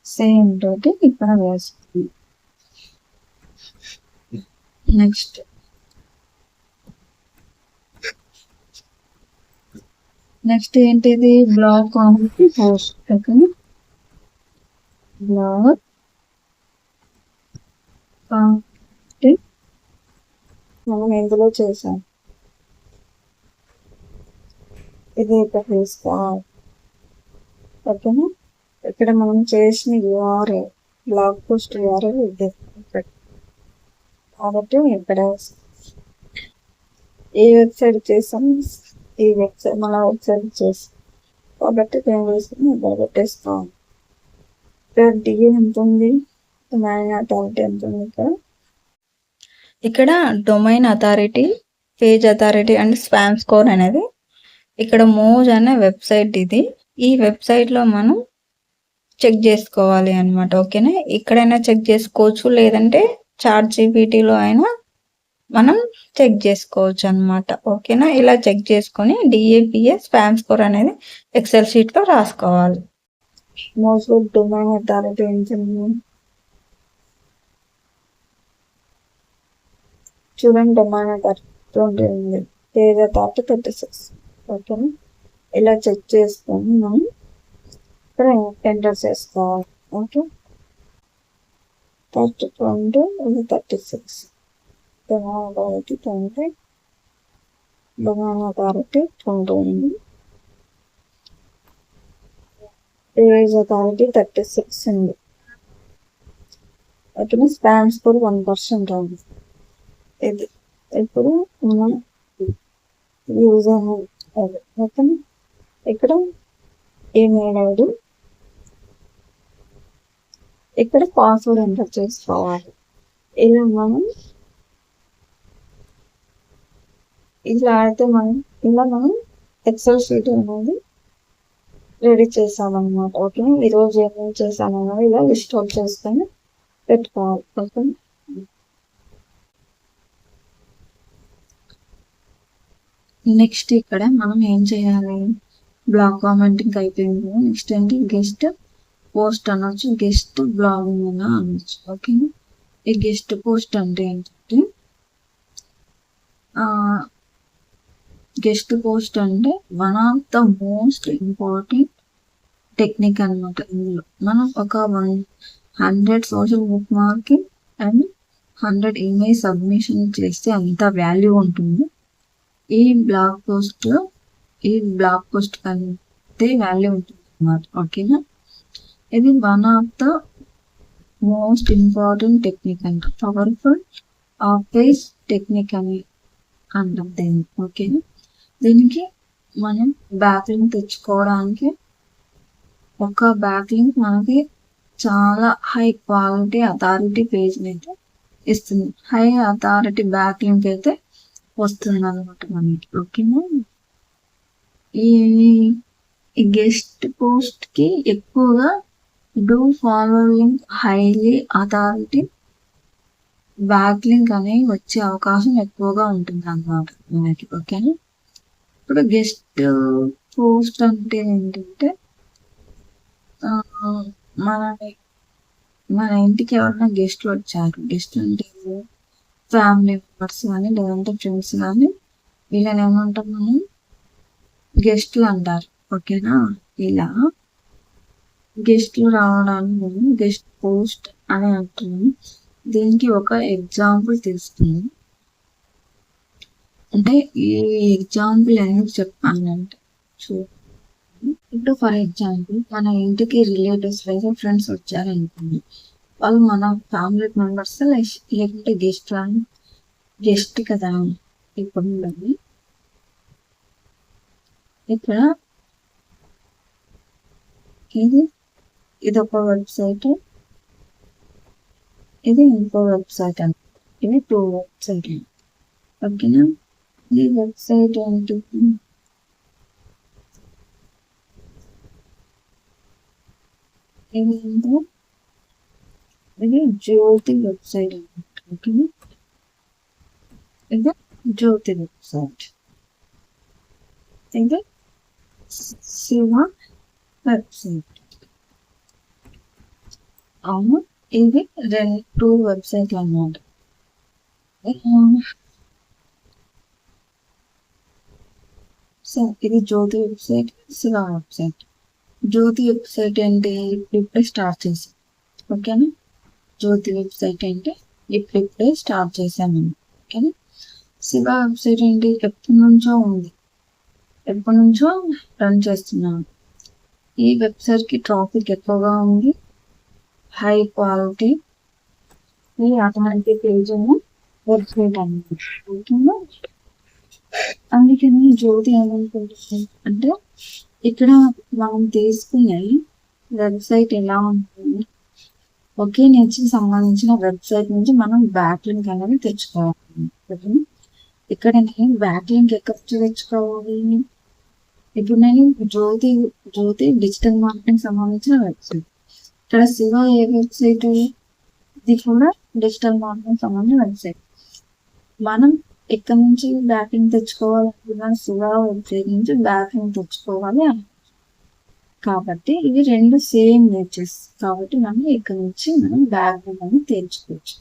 సేమ్ డేట్ ఇక్కడ వేస్తుంది. నెక్స్ట్ ఏంటిది, బ్లాగ్ కామెంట్ పోస్ట్. ఓకేనా, బ్లాగ్ కామెంట్ మనం ఎందులో చేసాం, ఇది ఇక్కడ తీసుకోవాలి. ఓకేనా, ఇక్కడ మనం చేసిన URL బ్లాగ్ పోస్ట్ URL ఇది కాబట్టి ఇక్కడ ఏ వెబ్సైట్ చేసాం, ఈ వెబ్సైట్ మన వెబ్సైట్ చేసాం కాబట్టి నేను వేసుకుని ఇక్కడ పెట్టేస్తాం. ఇక్కడ DA ఎంత ఉంది, డొమైన్ అథారిటీ ఎంత ఉంది, ఇక్కడ domain authority, page authority and spam score అనేది ఇక్కడ మోజ్ అనే వెబ్సైట్. ఇది ఈ వెబ్సైట్ లో మనం చెక్ చేసుకోవాలి అన్నమాట. ఓకేనా, ఇక్కడైనా చెక్ చేసుకోవచ్చు, లేదంటే ChatGPTలో అయినా
మనం చెక్ చేసుకోవచ్చు అనమాట. ఓకేనా? ఇలా చెక్ చేసుకొని డిఏపిఏ స్పామ్ స్కోర్ అనేది ఎక్సెల్ షీట్లో రాసుకోవాలి. మోస్ట్ డొమైన్ అథారిటీ ఏంటండి? చూడండి, డొమైన్ అథారిటీ ఉంటుంది, పేజ్ అథారిటీ 36. ఓకేనా? ఇలా చెక్ చేసుకొని మనం ఇక్కడ ఎంటర్ చేసుకోవాలి. ఓకే, 32 ఇది 36. Domain authority 20, domain authority 20, page authority 36 ఉంది. ఓకేనా? స్పామ్ స్కోర్ 1% ఉంది. ఇది ఇప్పుడు మనం యూజర్ ఓకేనా? ఇక్కడ ఈమెయిల్ ఐడి, ఇక్కడ పాస్వర్డ్ ఎంటర్ చేసుకోవాలి. ఇలా మనం మనం ఎక్సెల్ షీట్ అనేది రెడీ చేసామన్నమాట. ఓకే, ఈరోజు ఏమేమి చేసామన్నది ఇలా లిస్ట్ అవుట్ చేసుకొని పెట్టుకోవాలి. ఓకే, నెక్స్ట్ ఇక్కడ మనం ఏం చేయాలి? బ్లాగ్ కామెంటింగ్ అయిపోయింది. నెక్స్ట్ ఏంటి? గెస్ట్ పోస్ట్ అనొచ్చు, గెస్ట్ బ్లాగింగ్ అని అనొచ్చు. ఓకేనా? ఈ గెస్ట్ పోస్ట్ అంటే ఏంటంటే గెస్ట్ పోస్ట్ అంటే one of the most important technique అనమాట. ఇందులో మనం ఒక 100 social book marking and 100 email submission చేస్తే అంత వాల్యూ ఉంటుంది. ఈ బ్లాగ్ పోస్ట్ అంతే వాల్యూ ఉంటుంది అన్నమాట. ఓకేనా? ఇది one of the most important technique అంటే పవర్ఫుల్ ఆఫీస్ టెక్నిక్ అని అంటాం దీన్ని. ఓకేనా? దీనికి మనం బ్యాక్ లింక్ తెచ్చుకోవడానికి ఒక బ్యాక్ లింక్ మనకి చాలా హై క్వాలిటీ అథారిటీ పేజ్ అయితే ఇస్తుంది. హై అథారిటీ బ్యాక్ లింక్ అయితే వస్తుంది అనమాట మనకి. ఓకేనా? ఈ గెస్ట్ పోస్ట్ కి ఎక్కువగా do following highly authority back link అనేవి వచ్చే అవకాశం ఎక్కువగా ఉంటుంది అన్నమాట మనకి. ఓకేనా? ఇప్పుడు గెస్ట్ పోస్ట్ అంటే ఏంటంటే మన ఇంటికి ఎవరైనా గెస్ట్లు వచ్చారు. గెస్ట్ అంటే ఫ్యామిలీ మెంబర్స్ కానీ లేదంటే ఫ్రెండ్స్ కానీ వీళ్ళని ఏమంటాం మనం? గెస్ట్లు అంటారు. ఓకేనా? ఇలా గెస్ట్లు రావడానికి మనం గెస్ట్ పోస్ట్ అని అంటున్నాం. దీనికి ఒక ఎగ్జాంపుల్ తీసుకున్నాం. అంటే ఈ ఎగ్జాంపుల్ ఎందుకు చెప్పానంటే ఇప్పుడు ఫర్ ఎగ్జాంపుల్ మన ఇంటికి రిలేటివ్స్ లేదా ఫ్రెండ్స్ వచ్చారనుకోండి, వాళ్ళు మన ఫ్యామిలీ మెంబర్స్ లేకుంటే గెస్ట్ కదా. ఇప్పుడు ఇక్కడ ఇది ఒక వెబ్సైట్, ఇది ఇంకో వెబ్సైట్ అండి. ఇవి 2 వెబ్సైట్. ఓకేనా? ఈ వెబ్సైట్ ఏంటి? ఇది జ్యోతి వెబ్సైట్ అనమాట. ఓకేనా? ఇది జ్యోతి వెబ్సైట్, ఇది శివ వెబ్సైట్. అవును, ఇది 2 వెబ్సైట్లు అన్నమాట. సో ఇది జ్యోతి వెబ్సైట్, శివ వెబ్సైట్. జ్యోతి వెబ్సైట్ అంటే ఇప్పుడే స్టార్ట్ చేసాం. ఓకేనా? జ్యోతి వెబ్సైట్ అంటే ఇప్పుడే స్టార్ట్ చేశాను. ఓకేనా? శివ వెబ్సైట్ ఏంటి? ఎప్పటి నుంచో రన్ చేస్తున్నాను. ఈ వెబ్సైట్ కి ట్రాఫిక్ ఎక్కువగా ఉంది, హై క్వాలిటీ ఆటోమేటిక్ పేజ్ ఉన్న వెబ్సైట్ అన్నమాట. ఓకేనా? అందుకని జ్యోతి ఏమనుకుంటుంది అంటే ఇక్కడ మనం తీసుకునే వెబ్సైట్ ఎలా ఉంటుంది, ఒకే నేచర్ సంబంధించిన వెబ్సైట్ నుంచి మనం బ్యాక్ లింక్ అనేది తెచ్చుకోవాలి. ఇక్కడ నేను బ్యాక్ లింక్ ఎక్కడ తెచ్చుకోవాలి? ఇప్పుడు నేను జ్యోతి డిజిటల్ మార్కెటింగ్ సంబంధించిన వెబ్సైట్. ఇక్కడ శివ ఏ వెబ్సైట్? ఇది కూడా డిజిటల్ మార్కెటింగ్ సంబంధించిన వెబ్సైట్.
మనం ఇక్కడ నుంచి బ్యాకింగ్ తెచ్చుకోవాలనుకున్న శివ వెబ్సైట్ నుంచి బ్యాకింగ్ తెచ్చుకోవాలి కాబట్టి ఇవి రెండు సేమ్ నేచర్స్ కాబట్టి మనం ఇక్కడ నుంచి మనం బ్యాకింగ్ అని తెచ్చుకోవచ్చు.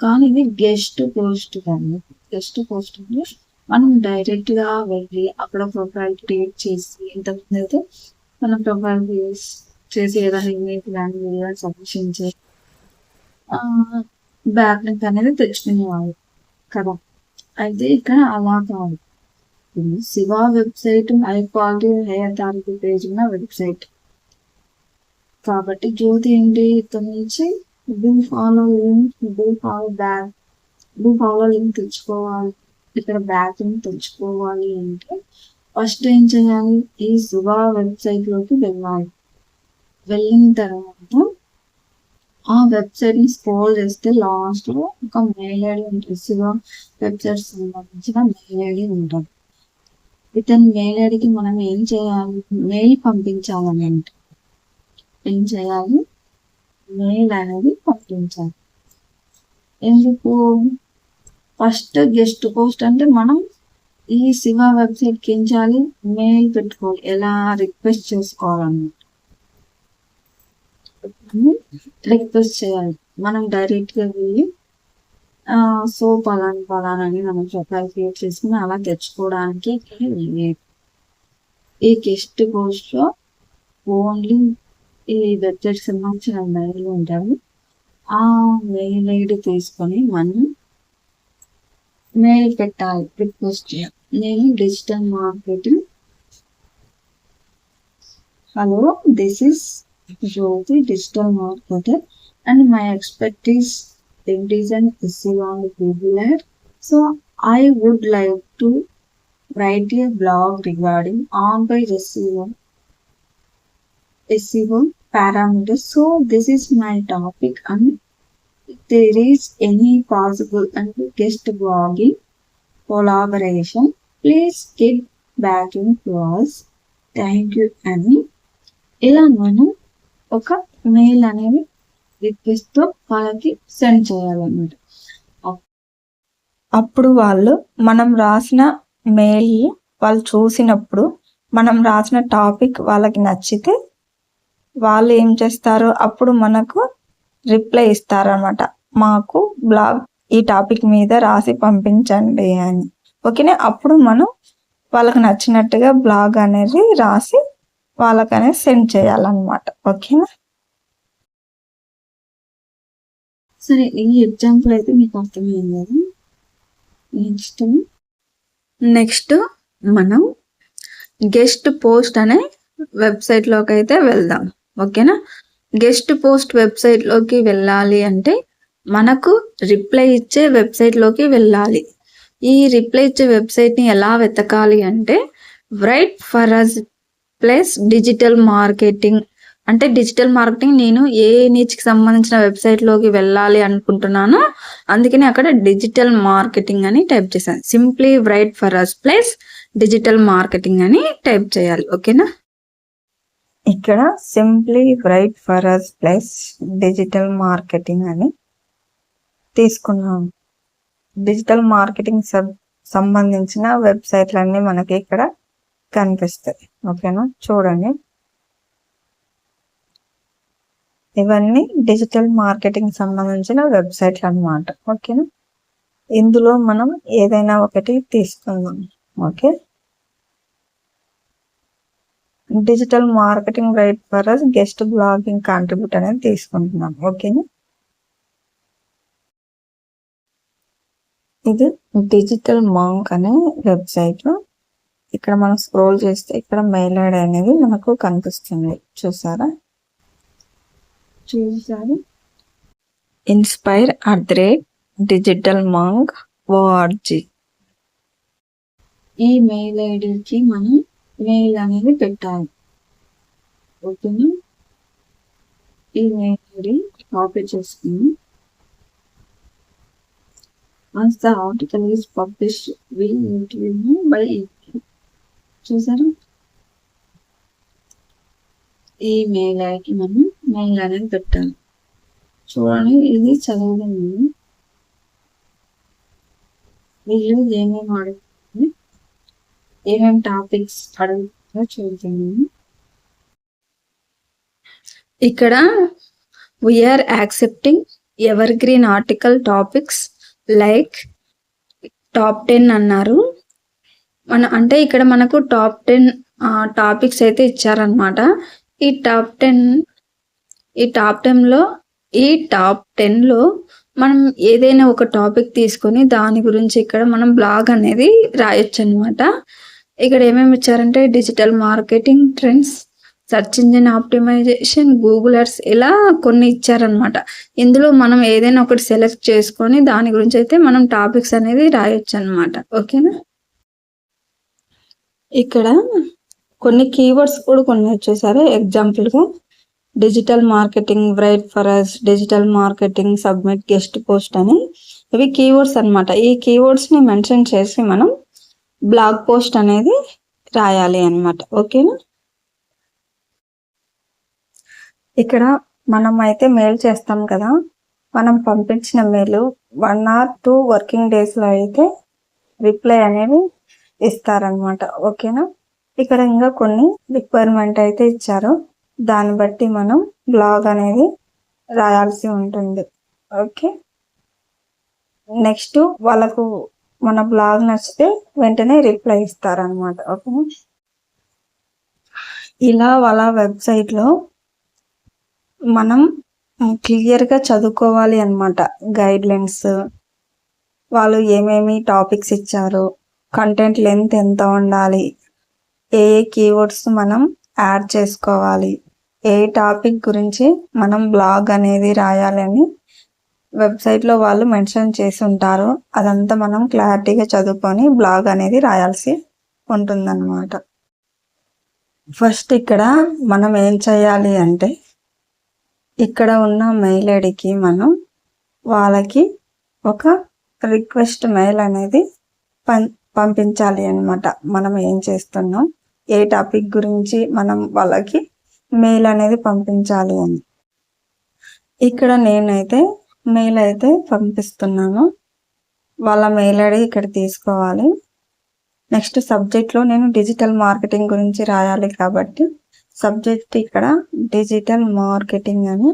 కానీ ఇది గెస్ట్ పోస్ట్ కానీ గెస్ట్ పోస్ట్ అంటే మనం డైరెక్ట్ గా వెళ్ళి అక్కడ ప్రొఫైల్ క్రియేట్ చేసి ఇంతకుముందు అయితే మనం ప్రొఫైల్ చేసి ఏదైనా ఇమేజ్ కానీ వీడియో సబ్మిషన్ చేసి బ్యాక్ లింక్ అనేది తెచ్చుకునేవాళ్ళు కదా. అయితే ఇక్కడ అలా కాదు. Shiva website high quality high authority page ఉన్న వెబ్సైట్ కాబట్టి జ్యోతి ఏంటి ఇక్కడ నుంచి do follow link do follow link తెచ్చుకోవాలి. ఇక్కడ బ్యాక్ లింక్ తెచ్చుకోవాలి అంటే ఫస్ట్ ఏం చేయాలి, ఈ శివ వెబ్సైట్ లోకి వెళ్ళాలి. వెళ్ళిన తర్వాత ఆ వెబ్సైట్ ని స్క్రోల్ చేస్తే లాస్ట్ లో ఒక మెయిల్ ఐడి ఉంటుంది. శివ వెబ్సైట్ సంబంధించిన మెయిల్ ఐడి ఉంటుంది. ఇతని మెయిల్ ఐడికి మనం ఏం చేయాలి, మెయిల్ పంపించాలని అంటే ఏం చేయాలి, మెయిల్ అనేది పంపించాలి. ఎందుకు, ఫస్ట్ గెస్ట్ పోస్ట్ అంటే మనం ఈ శివ వెబ్సైట్కి ఏం చేయాలి, మెయిల్ పెట్టుకోవాలి, ఎలా రిక్వెస్ట్ చేసుకోవాలన్నమాట. రిక్వెస్ట్ చేయాలి. మనం డైరెక్ట్ గా వెళ్ళి సో పలాని మనం ప్రొఫైల్ క్రియేట్ చేసుకుని అలా తెచ్చుకోవడానికి ఈ గెస్ట్ పోస్ట్ లో ఓన్లీ ఈ వెబ్సైట్ సంబంధించిన మెయిల్ ఉంటాయి. ఆ మెయిల్ ఐడి తీసుకొని మనం మెయిల్ పెట్టాలి, రిక్వెస్ట్ చేయాలి. నేను digital marketing, hello this is Jyoti, digital marketer, and my expertise in design SEO on Google Ads. So I would like to write a blog regarding on-page SEO parameters. So this is my topic, and if there is any possible and guest blogging collaboration, please get back to us. Thank you, Annie. ఇలా మనం ఒక mail అనేది request తో వాళ్ళకి send చేయాలన్నమాట.
అప్పుడు వాళ్ళు మనం రాసిన మెయిల్ వాళ్ళు చూసినప్పుడు మనం రాసిన టాపిక్ వాళ్ళకి నచ్చితే వాళ్ళు ఏం చేస్తారు, అప్పుడు మనకు రిప్లై ఇస్తారనమాట, మాకు బ్లాగ్ ఈ టాపిక్ మీద రాసి పంపించండి అని. ఓకేనా, అప్పుడు మనం వాళ్ళకి నచ్చినట్టుగా బ్లాగ్ అనేది రాసి వాళ్ళకనే సెండ్ చేయాలన్నమాట. ఓకేనా,
సరే ఈ ఎగ్జాంపుల్ అయితే మీకు అర్థమైంది కదా. నెక్స్ట్ మనం గెస్ట్ పోస్ట్ అనే వెబ్సైట్ లోకి అయితే వెళ్దాం. ఓకేనా, గెస్ట్ పోస్ట్ వెబ్సైట్ లోకి వెళ్ళాలి అంటే మనకు రిప్లై ఇచ్చే వెబ్సైట్ లోకి వెళ్ళాలి. ఈ రిప్లై ఇచ్చే వెబ్సైట్ ని ఎలా వెతకాలి అంటే write for us plus digital marketing. అంటే డిజిటల్ మార్కెటింగ్ నేను ఏ నీచ్కి సంబంధించిన వెబ్సైట్ లోకి వెళ్ళాలి అనుకుంటున్నానో అందుకని అక్కడ డిజిటల్ మార్కెటింగ్ అని టైప్ చేశాను. Simply write for us plus digital marketing అని టైప్ చేయాలి. ఓకేనా,
ఇక్కడ simply write for us plus digital marketing అని తీసుకున్నాం. డిజిటల్ మార్కెటింగ్ సంబంధించిన వెబ్సైట్లన్నీ మనకి ఇక్కడ కనిపిస్తాయి. ఓకేనా, చూడండి, ఇవన్నీ డిజిటల్ మార్కెటింగ్ సంబంధించిన వెబ్సైట్లు అన్నమాట. ఓకేనా, ఇందులో మనం ఏదైనా ఒకటి తీసుకుందాం. Okay, digital marketing write for us guest blogging contribute అనేది తీసుకుంటున్నాం. ఓకేనా, ఇది డిజిటల్ మాంక్ అనే వెబ్సైట్. ఇక్కడ మనం స్క్రోల్ చేస్తే ఇక్కడ మెయిల్ ఐడి అనేది మనకు కనిపిస్తుంది. చూసారా, inspire@digitalmonk.org.
ఈ మెయిల్ ఐడికి మనం మెయిల్ అనేది పెట్టాలి. ఓకేనా, ఈ మెయిల్ ఐడి కాపీ చేసుకుని once the article is published we need to know by చూసారు, ఈ మెయిల్ ఐడికి మనం మెయిల్ అనేది పెట్టాలి. చూడండి, ఇది చదవడం వీళ్ళు ఏమేమి అడుగుతుంది, ఏమేమి టాపిక్స్ అడుగుతుందో చూద్దాము. ఇక్కడ we're accepting evergreen article topics like top 10 అన్నారు. అంటే ఇక్కడ మనకు టాప్ 10 టాపిక్స్ అయితే ఇచ్చారనమాట. ఈ టాప్ 10లో మనం ఏదైనా ఒక టాపిక్ తీసుకొని దాని గురించి ఇక్కడ మనం బ్లాగ్ అనేది రాయొచ్చు అనమాట. ఇక్కడ ఏమేమి ఇచ్చారంటే digital marketing trends, search engine optimization, Google ఎర్స్, ఇలా కొన్ని ఇచ్చారనమాట. ఇందులో మనం ఏదైనా ఒకటి సెలెక్ట్ చేసుకొని దాని గురించి అయితే మనం టాపిక్స్ అనేది రాయొచ్చు అనమాట. ఓకేనా. ఇక్కడ కొన్ని కీవర్డ్స్ కూడా కొన్ని వచ్చేసారు. ఎగ్జాంపుల్గా digital marketing, write for us, digital marketing, submit guest post అని ఇవి కీవర్డ్స్ అనమాట. ఈ కీవర్డ్స్ని మెన్షన్ చేసి మనం బ్లాగ్ పోస్ట్ అనేది రాయాలి అనమాట. ఓకేనా. ఇక్కడ మనం అయితే మెయిల్ చేస్తాం కదా, మనం పంపించిన మెయిల్ 1 or 2 వర్కింగ్ డేస్లో అయితే రిప్లై అనేది ఇస్తారనమాట. ఓకేనా. ఇక్కడ ఇంకా కొన్ని రిక్వైర్మెంట్ అయితే ఇచ్చారు, దాన్ని బట్టి మనం బ్లాగ్ అనేది రాయాల్సి ఉంటుంది. ఓకే. నెక్స్ట్ వాళ్ళకు మన బ్లాగ్ నచ్చితే వెంటనే రిప్లై ఇస్తారనమాట. ఓకే. ఇలా వాళ్ళ వెబ్సైట్లో మనం క్లియర్గా చదువుకోవాలి అనమాట. గైడ్లైన్స్, వాళ్ళు ఏమేమి టాపిక్స్ ఇచ్చారు, కంటెంట్ లెంత్ ఎంత ఉండాలి, ఏ కీవర్డ్స్ మనం యాడ్ చేసుకోవాలి, ఏ టాపిక్ గురించి మనం బ్లాగ్ అనేది రాయాలని వెబ్సైట్లో వాళ్ళు మెన్షన్ చేసి ఉంటారు. అదంతా మనం క్లారిటీగా చదువుకొని బ్లాగ్ అనేది రాయాల్సి ఉంటుందన్నమాట. ఫస్ట్ ఇక్కడ మనం ఏం చేయాలి అంటే ఇక్కడ ఉన్న మెయిల్ ఐడికి మనం వాళ్ళకి ఒక రిక్వెస్ట్ మెయిల్ అనేది పంపించాలి అన్నమాట. మనం ఏం చేస్తున్నాం, ఏ టాపిక్ గురించి మనం వాళ్ళకి మెయిల్ అనేది పంపించాలి అని. ఇక్కడ నేనైతే మెయిల్ అయితే పంపిస్తున్నాను. వాళ్ళ మెయిల్ ఐడి ఇక్కడ తీసుకోవాలి. నెక్స్ట్ సబ్జెక్ట్లో నేను డిజిటల్ మార్కెటింగ్ గురించి రాయాలి కాబట్టి సబ్జెక్ట్ ఇక్కడ డిజిటల్ మార్కెటింగ్ అని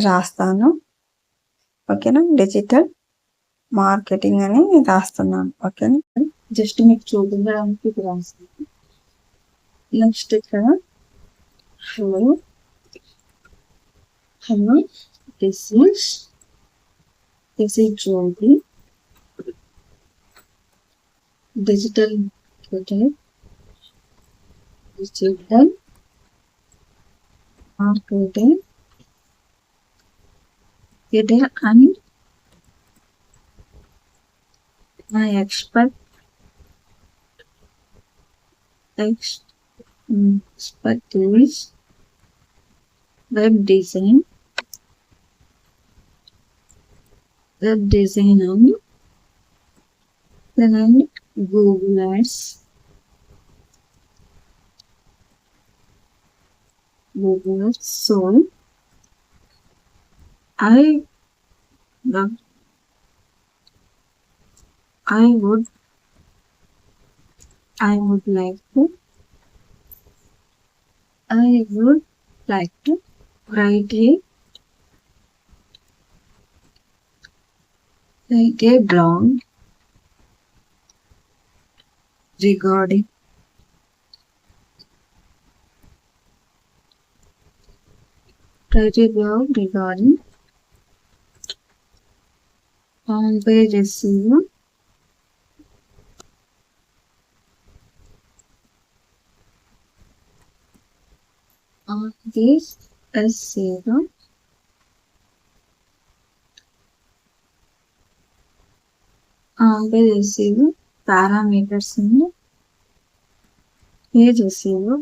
రాస్తాను. ఓకేనా. డిజిటల్ మార్కెటింగ్ అని రాస్తున్నాను. ఓకేనా. జస్ట్ మీకు చూపించడానికి ఇది రాస్తాను. నెక్స్ట్ ఇక్కడ hello this is Jyoti, digital marketing and my expertise web design and Google Ads, so I would like to write a blog regarding on-page SEO, on-page SEO, on-page SEO parameters in page SEO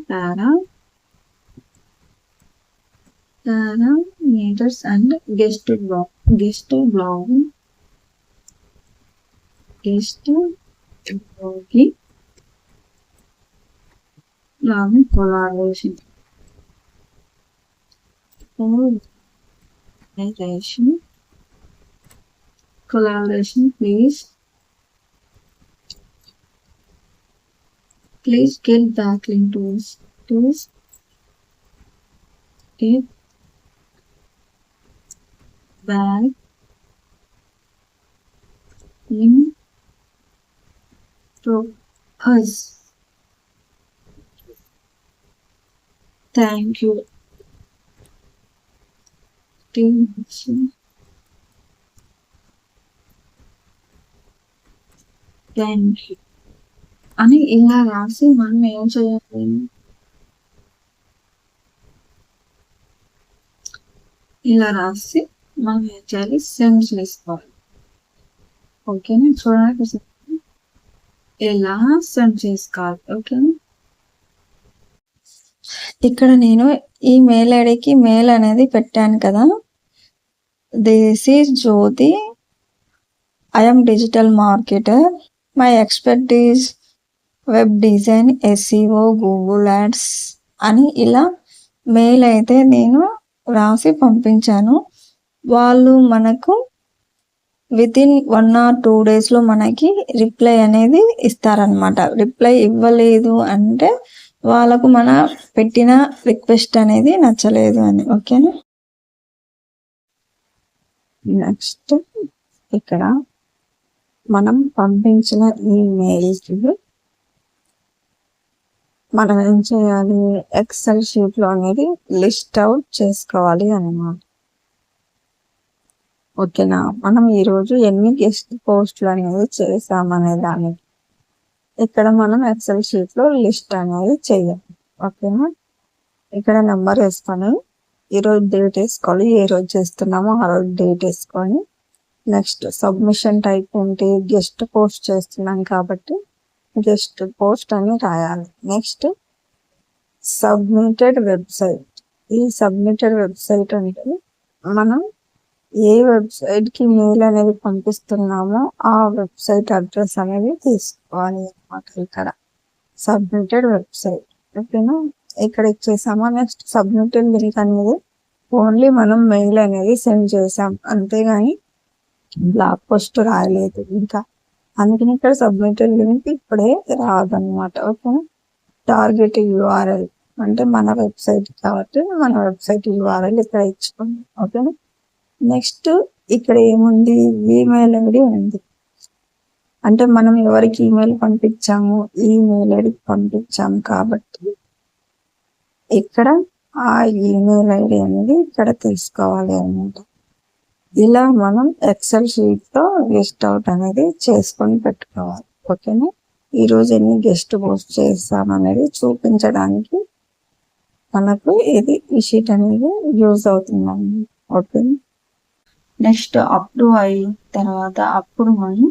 parameters and guest blogging collaboration. Collaboration, please Please get backlink tools. Get back in to us. Thank you. Thank you. అని ఇలా రాసి మనం ఏం చేయాలి? ఇలా రాసి మనం ఏం చేయాలి? సెండ్ చేసుకోవాలి. ఓకేనా? చూడండి ఎలా సెండ్ చేసుకోవాలి. ఓకేనా?
ఇక్కడ నేను ఈ మెయిల్ ఐడికి మెయిల్ అనేది పెట్టాను కదా. This is Jyoti, I'm digital marketer, my expertise web design, SEO, Google ads అని ఇలా మెయిల్ అయితే నేను రాసి పంపించాను. వాళ్ళు మనకు వితిన్ 1 or 2 డేస్లో మనకి రిప్లై అనేది ఇస్తారనమాట. రిప్లై ఇవ్వలేదు అంటే వాళ్ళకు మన పెట్టిన రిక్వెస్ట్ అనేది నచ్చలేదు అని. ఓకేనా? నెక్స్ట్ ఇక్కడ మనం పంపించిన ఈమెయిల్కి మనం ఏం చేయాలి? ఎక్సెల్ షీట్లో అనేది లిస్ట్ అవుట్ చేసుకోవాలి అన్నమాట. ఓకేనా? మనం ఈరోజు ఎన్ని గెస్ట్ పోస్టులు అనేది చేసామనే దానికి ఇక్కడ మనం ఎక్సెల్ షీట్లో లిస్ట్ అనేది చేయాలి. ఓకేనా? ఇక్కడ నెంబర్ వేసుకొని ఈరోజు డేట్ వేసుకోవాలి. ఏ రోజు చేస్తున్నామో ఆ రోజు డేట్ వేసుకొని నెక్స్ట్ సబ్మిషన్ టైప్ ఏంటి? గెస్ట్ పోస్ట్ చేస్తున్నాం కాబట్టి గెస్ట్ పోస్ట్ అని రాయాలి. Next submitted website. ఈ సబ్మిటెడ్ వెబ్సైట్ అంటే మనం ఏ వెబ్సైట్కి మెయిల్ అనేది పంపిస్తున్నామో ఆ వెబ్సైట్ అడ్రస్ అనేది తీసుకోవాలి అన్నమాట. ఇక్కడ సబ్మిటెడ్ వెబ్సైట్. ఓకేనా? ఇక్కడ ఇచ్చేసామా. నెక్స్ట్ సబ్మిటెడ్ లింక్ అనేది ఓన్లీ మనం మెయిల్ అనేది సెండ్ చేసాం, అంతేగాని బ్లాగ్ పోస్ట్ రాయలేదు ఇంకా. అందుకని ఇక్కడ సబ్మిటెడ్ లింక్ ఇప్పుడే రాదన్నమాట. ఓకేనా? టార్గెట్ URL అంటే మన వెబ్సైట్ కాబట్టి మన వెబ్సైట్ URL ఇక్కడ ఇచ్చుకోండి. ఓకేనా? నెక్స్ట్ ఇక్కడ ఏముంది? ఈమెయిల్ ఐడి ఉంది. అంటే మనం ఎవరికి ఈమెయిల్ పంపించాము? ఈమెయిల్ ఐడికి పంపించాము కాబట్టి ఇక్కడ ఆ ఈమెయిల్ ఐడి అనేది ఇక్కడ తీసుకోవాలి అన్నమాట. ఇలా మనం ఎక్సెల్ షీట్లో లిస్ట్ అవుట్ అనేది చేసుకొని పెట్టుకోవాలి. ఓకేనా? ఈరోజు ఎన్ని గెస్ట్ పోస్ట్ చేస్తామనేది చూపించడానికి మనకు ఈ షీట్ అనేది యూజ్ అవుతుంది. ఓకే. నెక్స్ట్ అప్రూవ్ అయిన తర్వాత అప్పుడు మనం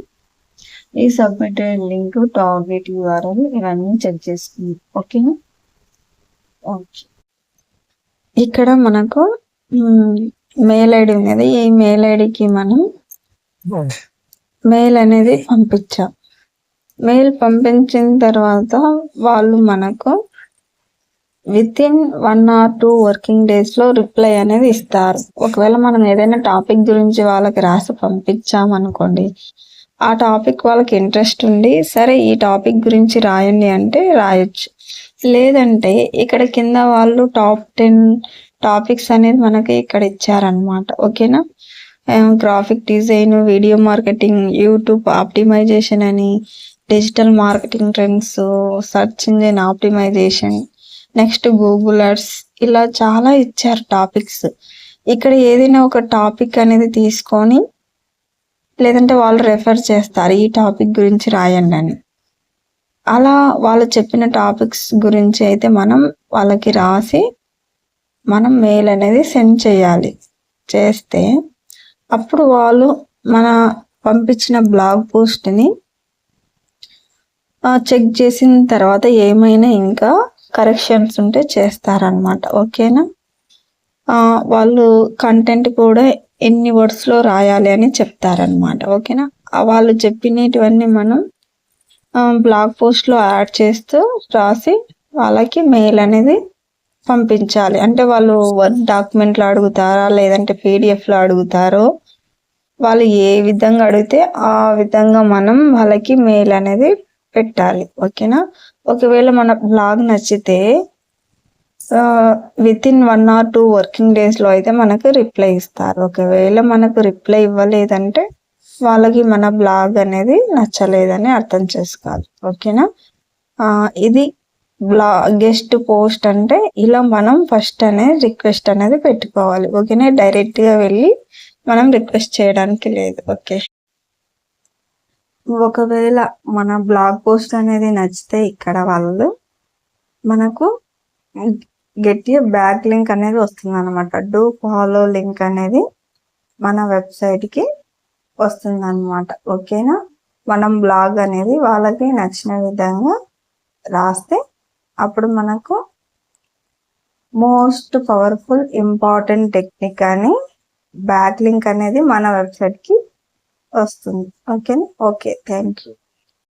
ఈ సబ్మిటెడ్ లింక్, టార్గెట్ URL ఇవన్నీ చెక్ చేసుకుందాం. ఓకేనా? ఓకే. ఇక్కడ మనకు మెయిల్ ఐడి ఉన్నది. ఈ మెయిల్ ఐడికి మనం మెయిల్ అనేది పంపించాం. మెయిల్ పంపించిన తర్వాత వాళ్ళు మనకు వితిన్ 1 or 2 వర్కింగ్ డేస్లో రిప్లై అనేది ఇస్తారు. ఒకవేళ మనం ఏదైనా టాపిక్ గురించి వాళ్ళకి రాసి పంపించామనుకోండి, ఆ టాపిక్ వాళ్ళకి ఇంట్రెస్ట్ ఉండి సరే ఈ టాపిక్ గురించి రాయండి అంటే రాయొచ్చు. లేదంటే ఇక్కడ కింద వాళ్ళు టాప్ 10 టాపిక్స్ అనేది మనకి ఇక్కడ ఇచ్చారనమాట. ఓకేనా? Graphic design, video marketing, YouTube optimization అని, digital marketing trends, search engine optimization, next Google ads, ఇలా చాలా ఇచ్చారు టాపిక్స్. ఇక్కడ ఏదైనా ఒక టాపిక్ అనేది తీసుకొని లేదంటే వాళ్ళు రెఫర్ చేస్తారు ఈ టాపిక్ గురించి రాయండి అని. అలా వాళ్ళు చెప్పిన టాపిక్స్ గురించి అయితే మనం వాళ్ళకి రాసి మనం మెయిల్ అనేది సెండ్ చేయాలి. చేస్తే అప్పుడు వాళ్ళు మన పంపించిన బ్లాగ్ పోస్ట్ని చెక్ చేసిన తర్వాత ఏమైనా ఇంకా కరెక్షన్స్ ఉంటే చేస్తారనమాట. ఓకేనా? వాళ్ళు కంటెంట్ కూడా ఎన్ని వర్డ్స్లో రాయాలి అని చెప్తారనమాట. ఓకేనా? వాళ్ళు చెప్పినటువన్నీ మనం బ్లాగ్ పోస్ట్లో యాడ్ చేస్తూ రాసి వాళ్ళకి మెయిల్ అనేది పంపించాలి. అంటే వాళ్ళు వర్డ్ డాక్యుమెంట్లో అడుగుతారా లేదంటే PDFలో అడుగుతారో వాళ్ళు ఏ విధంగా అడిగితే ఆ విధంగా మనం వాళ్ళకి మెయిల్ అనేది పెట్టాలి. ఓకేనా? ఒకవేళ మన బ్లాగ్ నచ్చితే వితిన్ 1 or 2 వర్కింగ్ డేస్లో అయితే మనకు రిప్లై ఇస్తారు. ఒకవేళ మనకు రిప్లై ఇవ్వలేదంటే వాళ్ళకి మన బ్లాగ్ అనేది నచ్చలేదని అర్థం చేసుకోవాలి. ఓకేనా? ఇది గెస్ట్ పోస్ట్ అంటే ఇలా మనం ఫస్ట్ అనేది రిక్వెస్ట్ అనేది పెట్టుకోవాలి. ఓకేనా? డైరెక్ట్గా వెళ్ళి మనం రిక్వెస్ట్ చేయడానికి లేదు. ఓకే, ఒకవేళ మన బ్లాగ్ పోస్ట్ అనేది నచ్చితే ఇక్కడ వాళ్ళు మనకు గెట్ ఏ బ్యాక్ లింక్ అనేది వస్తుంది అనమాట. డూ ఫాలో లింక్ అనేది మన వెబ్సైట్కి వస్తుంది అనమాట. ఓకేనా? మనం బ్లాగ్ అనేది వాళ్ళకి నచ్చిన విధంగా రాస్తే అప్పుడు మనకు మోస్ట్ పవర్ఫుల్ ఇంపార్టెంట్ టెక్నిక్ అని బ్యాక్ లింక్ అనేది మన వెబ్సైట్కి వస్తుంది. ఓకేనా? Okay, thank you.